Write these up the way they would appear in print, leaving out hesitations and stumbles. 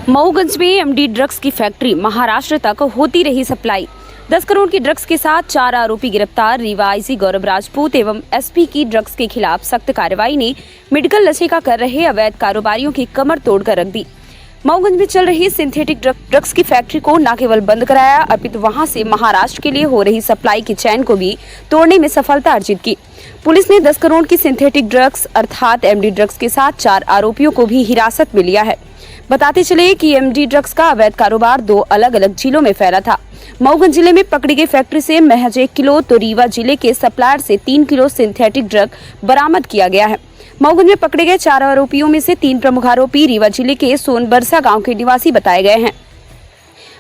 मऊगंज में MD drugs की factory Maharashtra तक होती रही सप्लाई। 10 करोड़ की ड्रग्स के साथ 4 आरोपी गिरफ्तार। रीवा आईजी गौरव राजपूत एवं एसपी की ड्रग्स के खिलाफ सख्त कार्रवाई ने मेडिकल नशे का कर रहे अवैध कारोबारियों की कमर तोड़कर रख दी। मऊगंज में चल रही सिंथेटिक ड्रग्स की फैक्ट्री को न केवल बंद कराया, अपितु वहां से महाराष्ट्र के लिए हो रही सप्लाई की चैन को भी तोड़ने में सफलता अर्जित की। पुलिस ने 10 करोड़ की सिंथेटिक ड्रग्स अर्थात एमडी ड्रग्स के साथ 4 आरोपियों को भी हिरासत में लिया है। बताते चले कि एमडी ड्रग्स का अवैध कारोबार 2 अलग अलग जिलों में फैला था। मऊगंज जिले में पकड़ी गई फैक्ट्री से महज 1 किलो तो रीवा जिले के सप्लायर से 3 किलो सिंथेटिक ड्रग बरामद किया गया है। मऊगंज में पकड़े गए 4 आरोपियों में से 3 प्रमुख आरोपी रीवा जिले के सोनबरसा गांव के निवासी बताए गए हैं।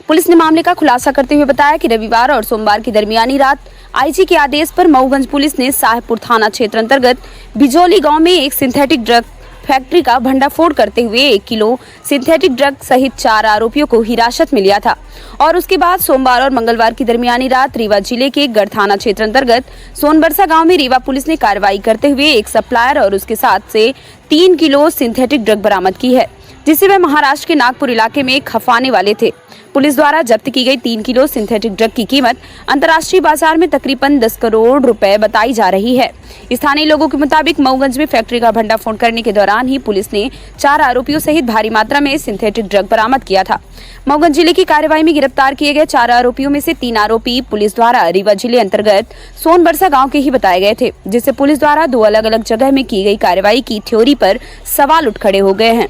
पुलिस ने मामले का खुलासा करते हुए बताया कि रविवार और सोमवार की दरमियानी रात आईजी के आदेश पर मऊगंज पुलिस ने साहेबपुर थाना क्षेत्र अंतर्गत बिजौली गांव में एक सिंथेटिक ड्रग फैक्ट्री का भंडाफोड़ करते हुए 1 किलो सिंथेटिक ड्रग सहित 4 आरोपियों को हिरासत में लिया था और उसके बाद सोमवार और मंगलवार की दरमियानी रात रीवा जिले के गढ़ थाना क्षेत्र अंतर्गत सोनबरसा गांव में रीवा पुलिस ने कार्रवाई करते हुए एक सप्लायर और उसके साथ से 3 किलो सिंथेटिक ड्रग बरामद की है, जिसे वह महाराष्ट्र के नागपुर इलाके में खपाने वाले थे। पुलिस द्वारा जब्त की गई 3 किलो सिंथेटिक ड्रग की कीमत अंतर्राष्ट्रीय बाजार में तकरीबन 10 करोड़ रुपए बताई जा रही है। स्थानीय लोगों के मुताबिक मऊगंज में फैक्ट्री का भंडाफोड़ करने के दौरान ही पुलिस ने 4 आरोपियों सहित भारी मात्रा में सिंथेटिक ड्रग बरामद किया था। मऊगंज जिले की कार्रवाई में गिरफ्तार किए गए 4 आरोपियों में से 3 आरोपी पुलिस द्वारा रीवा जिले अंतर्गत सोनबरसा गाँव के ही बताए गए थे, जिससे पुलिस द्वारा 2 अलग अलग जगह में की गई कार्रवाई की थ्योरी पर सवाल उठ खड़े हो गए हैं।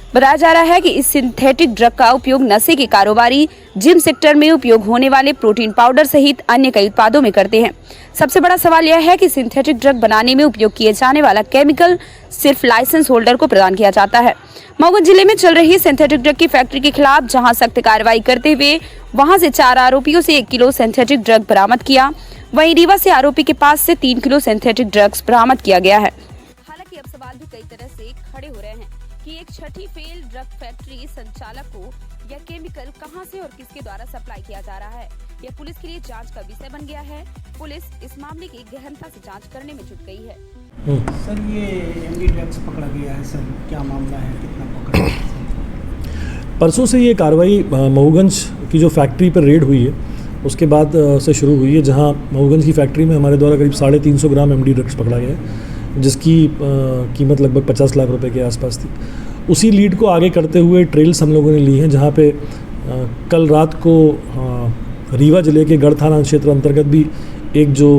बताया जा रहा है कि इस सिंथेटिक ड्रग का उपयोग नशे के कारोबारी जिम सेक्टर में उपयोग होने वाले प्रोटीन पाउडर सहित अन्य कई उत्पादों में करते हैं। सबसे बड़ा सवाल यह है कि सिंथेटिक ड्रग बनाने में उपयोग किए जाने वाला केमिकल सिर्फ लाइसेंस होल्डर को प्रदान किया जाता है। मऊगंज जिले में चल रही सिंथेटिक ड्रग की फैक्ट्री के खिलाफ जहां सख्त कार्रवाई करते हुए वहां से 4 आरोपियों से 1 किलो सिंथेटिक ड्रग बरामद किया, वहीं रीवा से आरोपी के पास से 3 किलो सिंथेटिक ड्रग्स बरामद किया गया है। हालांकि अब सवाल भी कई तरह से खड़े हो रहे हैं कि एक छठी फेल ड्रग फैक्ट्री संचालक को यह केमिकल कहां से और किसके द्वारा सप्लाई किया जा रहा है, यह पुलिस के लिए जांच का विषय बन गया है। पुलिस इस मामले की गहनता से जांच करने में जुट गई है। सर, ये एमडी ड्रग्स पकड़ा गया है, सर क्या मामला है, कितना पकड़ा है? परसों से ये कार्रवाई मऊगंज की जो फैक्ट्री पर रेड हुई है उसके बाद से शुरू हुई है, जहां मऊगंज की फैक्ट्री में हमारे द्वारा करीब 350 ग्राम एमडी ड्रग्स पकड़ा गया है, जिसकी कीमत लगभग 50 लाख रुपए के आसपास थी। उसी लीड को आगे करते हुए ट्रेल्स हम लोगों ने ली हैं, जहाँ पे कल रात को रीवा जिले के गढ़ थाना क्षेत्र अंतर्गत भी एक जो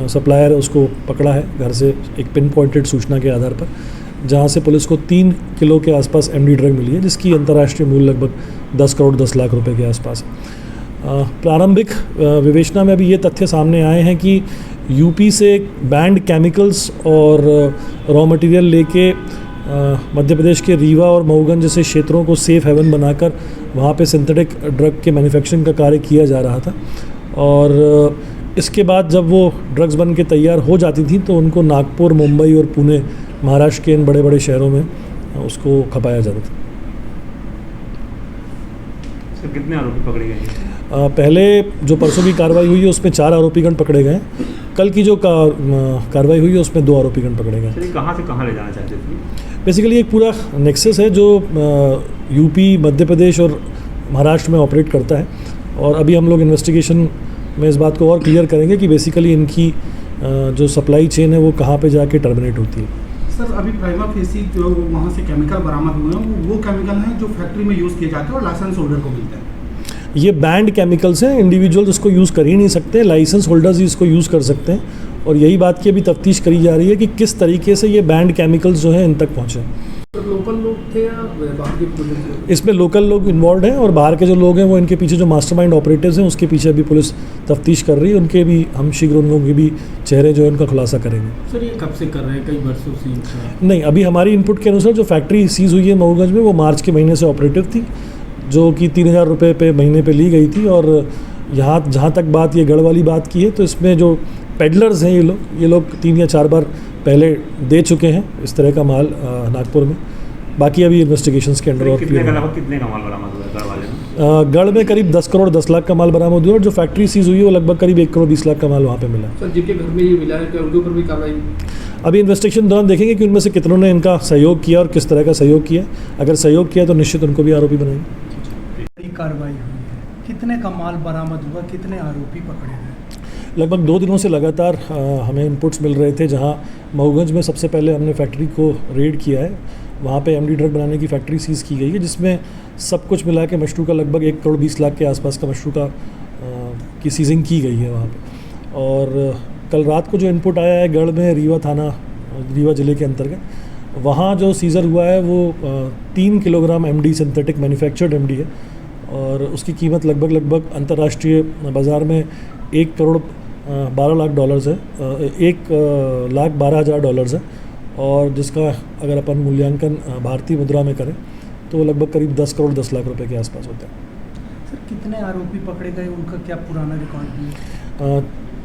सप्लायर है उसको पकड़ा है घर से एक पिन पॉइंटेड सूचना के आधार पर, जहाँ से पुलिस को 3 किलो के आसपास एमडी ड्रग मिली है, जिसकी अंतर्राष्ट्रीय मूल्य लगभग 10 करोड़ 10 लाख रुपए के आसपास है। प्रारंभिक विवेचना में अभी ये तथ्य सामने आए हैं कि यूपी से बैंड केमिकल्स और रॉ मटेरियल लेके मध्य प्रदेश के रीवा और मऊगंज जैसे क्षेत्रों को सेफ हेवन बनाकर वहाँ पे सिंथेटिक ड्रग के मैन्युफैक्चरिंग का कार्य किया जा रहा था, और इसके बाद जब वो ड्रग्स बन के तैयार हो जाती थी तो उनको नागपुर, मुंबई और पुणे, महाराष्ट्र के इन बड़े बड़े शहरों में उसको खपाया जाता था। सर, कितने आरोपी पकड़े गए? पहले जो परसों की कार्रवाई हुई है उसमें 4 आरोपीगण पकड़े गए। कल की जो कार्रवाई हुई है उसमें 2 आरोपीगण पकड़े गए। सर, कहाँ से कहाँ ले जाना चाहते थे? बेसिकली एक पूरा नेक्सस है जो यूपी, मध्य प्रदेश और महाराष्ट्र में ऑपरेट करता है, और अभी हम लोग इन्वेस्टिगेशन में इस बात को और क्लियर करेंगे कि बेसिकली इनकी जो सप्लाई चेन है वो कहाँ पे जाके टर्मिनेट होती है। सर, अभी प्राइमा फेसी जो वहाँ से केमिकल बरामद हुए हैं वो केमिकल हैं जो फैक्ट्री में यूज़ किए जाते हैं और लाइसेंस होल्डर को मिलते हैं। ये बैंड केमिकल्स हैं, इंडिविजुअल्स इसको यूज़ कर ही नहीं सकते, लाइसेंस होल्डर्स ही इसको यूज़ कर सकते हैं, और यही बात की अभी तफ्तीश करी जा रही है कि किस तरीके से ये बैंड केमिकल्स जो हैं इन तक पहुँचे। लोकल लोग थे या बाहर के पुलिस? इसमें लोकल लोग इन्वॉल्व हैं और बाहर के जो लोग हैं वो इनके पीछे जो मास्टरमाइंड ऑपरेटर्स हैं उसके पीछे अभी पुलिस तफ्तीश कर रही है। उनके भी हम शीघ्र उन लोगों के भी चेहरे जो है उनका खुलासा करेंगे। सर, ये कब से कर रहे हैं, कई वर्षों से? नहीं, अभी हमारी इनपुट के अनुसार जो फैक्ट्री सीज हुई है मऊगंज में वो मार्च के महीने से ऑपरेटिव थी, जो कि 3000 रुपये पे महीने पे ली गई थी। और यहाँ जहाँ तक बात ये गढ़ वाली बात की है तो इसमें जो पेडलर्स हैं ये लोग 3 या 4 बार पहले दे चुके हैं इस तरह का माल नागपुर में। बाकी अभी इन्वेस्टिगेशंस के अंडर। कितने का माल बरामद हुआ गढ़ वाले में? गढ़ में करीब 10 करोड़ 10 लाख का माल बरामद हुआ, और जो फैक्ट्री सीज हुई है वो लगभग करीब 1 करोड़ 20 लाख का माल वहाँ पे मिला। सर, जिनके घर में ये मिला है क्या उनके ऊपर भी कार्रवाई? अभी इन्वेस्टिगेशन दौरान देखेंगे कि उनमें से कितनों ने इनका सहयोग किया और किस तरह का सहयोग किया। अगर सहयोग किया तो निश्चित उनको भी आरोपी बनाएंगे। की कार्रवाई हुई है, कितने का माल बरामद हुआ, कितने आरोपी पकड़े गए? लगभग 2 दिनों से लगातार हमें इनपुट्स मिल रहे थे, जहां मऊगंज में सबसे पहले हमने फैक्ट्री को रेड किया है। वहां पे एमडी ड्रग बनाने की फैक्ट्री सीज़ की गई है, जिसमें सब कुछ मिला के मशरू का लगभग 1 करोड़ 20 लाख के आसपास का मशरू का की सीजिंग की गई है वहाँ पे। और कल रात को जो इनपुट आया है गढ़ में, रीवा थाना, रीवा ज़िले के अंतर्गत, वहाँ जो सीज़र हुआ है वो 3 kilogram MD synthetic manufactured MD है, और उसकी कीमत लगभग अंतर्राष्ट्रीय बाज़ार में 1 करोड़ 12 लाख डॉलर्स है, 1,12,000 डॉलर्स है, और जिसका अगर अपन मूल्यांकन भारतीय मुद्रा में करें तो लगभग करीब 10 करोड़ 10 लाख रुपए के आसपास होता है। सर, कितने आरोपी पकड़े गए, उनका क्या पुराना रिकॉर्ड भी है?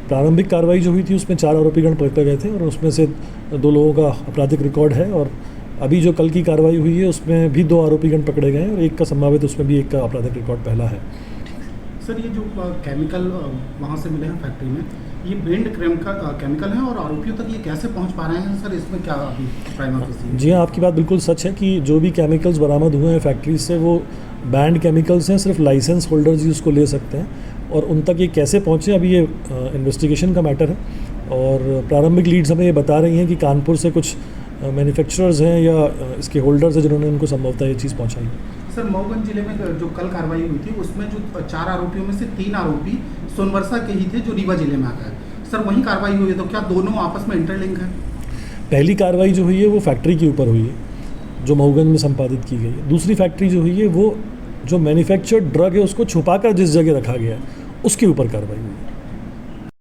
प्रारंभिक कार्रवाई जो हुई थी उसमें 4 आरोपीगण पकड़े गए थे, और उसमें से 2 लोगों का आपराधिक रिकॉर्ड है, और अभी जो कल की कार्रवाई हुई है उसमें भी 2 आरोपीगण पकड़े गए हैं, और एक का संभावित उसमें भी एक का आपराधिक रिकॉर्ड पहला है। सर, ये जो केमिकल वहाँ से मिले हैं फैक्ट्री में, ये बेंड केमिकल है, और आरोपियों तक ये कैसे पहुँच पा रहे हैं सर? इसमें क्या अभी प्राइमा फेसी? जी हाँ, आपकी बात बिल्कुल सच है कि जो भी केमिकल्स बरामद हुए हैं फैक्ट्री से वो बैंड केमिकल्स हैं, सिर्फ लाइसेंस होल्डर्स ही उसको ले सकते हैं, और उन तक ये कैसे पहुँचे अभी ये इन्वेस्टिगेशन का मैटर है। और प्रारंभिक लीड्स हमें ये बता रही हैं कि कानपुर से कुछ मैन्युफैक्चरर्स हैं या इसके होल्डर्स हैं जिन्होंने उनको संभवतः ये चीज़ पहुँचाई। सर, मऊगंज जिले में जो कल कार्रवाई हुई थी उसमें जो 4 आरोपियों में से 3 आरोपी सोनवर्षा के ही थे जो रीवा जिले में आ गए। सर, वहीं कार्रवाई हुई है, तो क्या दोनों आपस में इंटरलिंक है? पहली कार्रवाई जो हुई है वो फैक्ट्री के ऊपर हुई है, जो मऊगंज में संपादित की गई है। दूसरी फैक्ट्री जो हुई है वो जो मैन्युफैक्चर्ड ड्रग है उसको छुपाकर जिस जगह रखा गया है उसके ऊपर कार्रवाई हुई है।